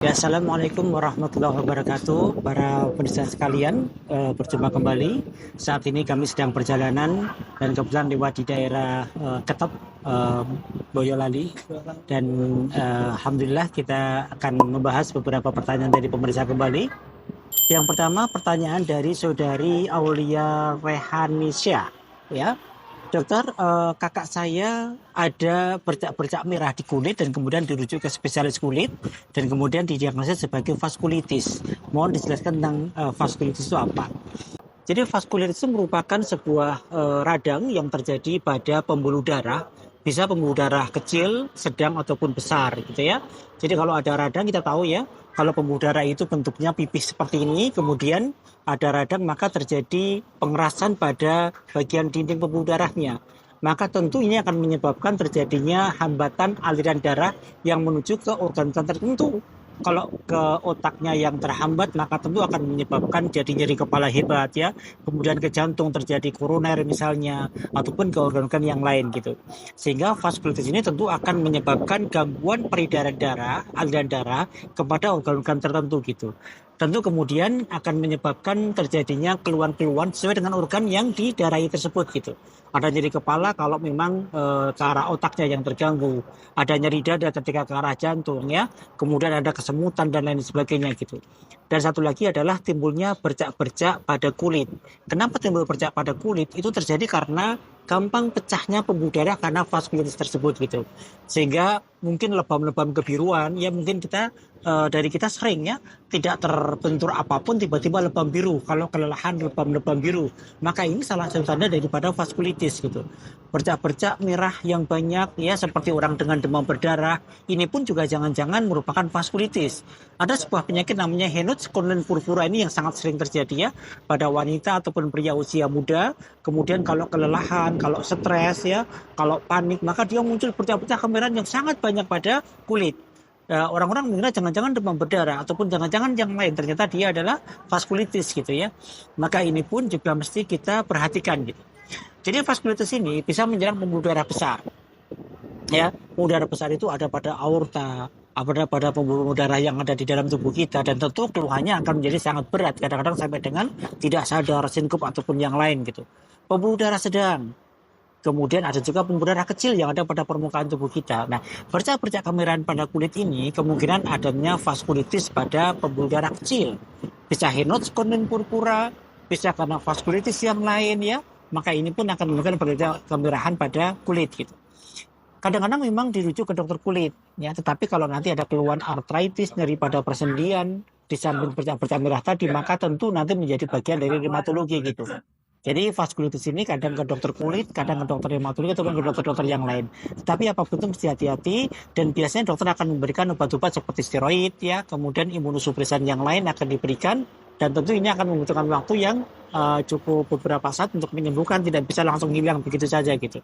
Ya, Assalamualaikum warahmatullahi wabarakatuh, para pemirsa sekalian. Berjumpa kembali. Saat ini kami sedang perjalanan dan kebetulan lewat di daerah Ketep, eh, Boyolali. Dan alhamdulillah kita akan membahas beberapa pertanyaan dari pemirsa kembali. Yang pertama, pertanyaan dari saudari Aulia Rehanisya. Ya, dokter, kakak saya ada bercak-bercak merah di kulit dan kemudian dirujuk ke spesialis kulit dan kemudian didiagnosis sebagai vaskulitis. Mohon dijelaskan tentang vaskulitis itu apa? Jadi vaskulitis itu merupakan sebuah radang yang terjadi pada pembuluh darah, bisa pembuluh darah kecil, sedang ataupun besar gitu ya. Jadi kalau ada radang kita tahu ya, kalau pembuluh darah itu bentuknya pipih seperti ini, kemudian ada radang maka terjadi pengerasan pada bagian dinding pembuluh darahnya. Maka tentu ini akan menyebabkan terjadinya hambatan aliran darah yang menuju ke organ-organ tertentu. Kalau ke otaknya yang terhambat, maka tentu akan menyebabkan jadi nyeri kepala hebat ya. Kemudian ke jantung terjadi koroner misalnya, ataupun ke organ-organ yang lain gitu. Sehingga vaskulitis ini tentu akan menyebabkan gangguan peredaran darah, aliran darah kepada organ-organ tertentu gitu. Tentu kemudian akan menyebabkan terjadinya keluhan-keluhan sesuai dengan organ yang didarahi tersebut gitu. Ada nyeri kepala kalau memang ke arah otaknya yang terganggu, ada nyeri dada ketika ke arah jantung ya, kemudian ada kesemutan dan lain sebagainya gitu. Dan satu lagi adalah timbulnya bercak-bercak pada kulit. Kenapa timbul bercak pada kulit? Itu terjadi karena gampang pecahnya pembuluh darah karena vaskulitis tersebut gitu. Sehingga mungkin lebam-lebam kebiruan ya, mungkin kita dari kita sering ya tidak terbentur apapun tiba-tiba lebam biru. Kalau kelelahan lebam-lebam biru, maka ini salah satu tanda daripada vaskulitis gitu. Bercak-bercak merah yang banyak ya seperti orang dengan demam berdarah, ini pun juga jangan-jangan merupakan vaskulitis. Ada sebuah penyakit namanya Henoch-Koenen purpura, ini yang sangat sering terjadi ya pada wanita ataupun pria usia muda. Kemudian kalau kelelahan, kalau stres ya, kalau panik, maka dia muncul bercak-bercak kemerahan yang sangat banyak pada kulit. Orang-orang mengira jangan-jangan demam berdarah ataupun jangan-jangan yang lain, ternyata dia adalah vaskulitis gitu ya. Maka ini pun juga mesti kita perhatikan gitu. Jadi vaskulitis ini bisa menyerang pembuluh darah besar. Ya, pembuluh darah besar itu ada pada aorta, ada pada pembuluh darah yang ada di dalam tubuh kita, dan tentu keluhannya akan menjadi sangat berat, kadang-kadang sampai dengan tidak sadar, sinkup ataupun yang lain gitu. Pembuluh darah sedang, kemudian ada juga pembuluh darah kecil yang ada pada permukaan tubuh kita. Nah, bercak-bercak kemerahan pada kulit ini kemungkinan adanya vaskulitis pada pembuluh darah kecil. Bisa Henoch-Koenen purpura, bisa karena vaskulitis yang lain ya. Maka ini pun akan menimbulkan bercak kemerahan pada kulit gitu. Kadang-kadang memang dirujuk ke dokter kulit ya, tetapi kalau nanti ada keluhan artritis, nyeri pada persendian, di samping bercak-bercak merah tadi, maka tentu nanti menjadi bagian dari rheumatologi gitu. Jadi vaskulitis ini kadang ke dokter kulit, kadang ke dokter rheumatologi ataupun ke dokter-dokter yang lain. Tapi apapun itu mesti hati-hati, dan biasanya dokter akan memberikan obat-obat seperti steroid ya, kemudian imunosupresan yang lain akan diberikan, dan tentu ini akan membutuhkan waktu yang cukup beberapa saat untuk menyembuhkan, tidak bisa langsung hilang begitu saja gitu.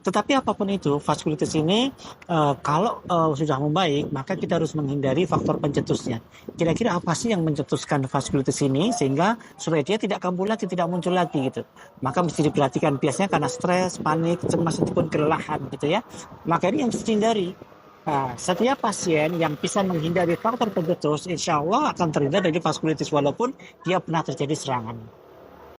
Tetapi apapun itu, vaskulitis ini kalau sudah membaik, maka kita harus menghindari faktor pencetusnya. Kira-kira apa sih yang mencetuskan vaskulitis ini sehingga supaya dia tidak kambuh lagi, tidak muncul lagi gitu. Maka mesti diperhatikan, biasanya karena stres, panik, cemas ataupun kelelahan gitu ya. Maka ini yang harus dihindari. Nah, setiap pasien yang bisa menghindari faktor pencetus, insya Allah akan terhindar dari vaskulitis walaupun dia pernah terjadi serangan.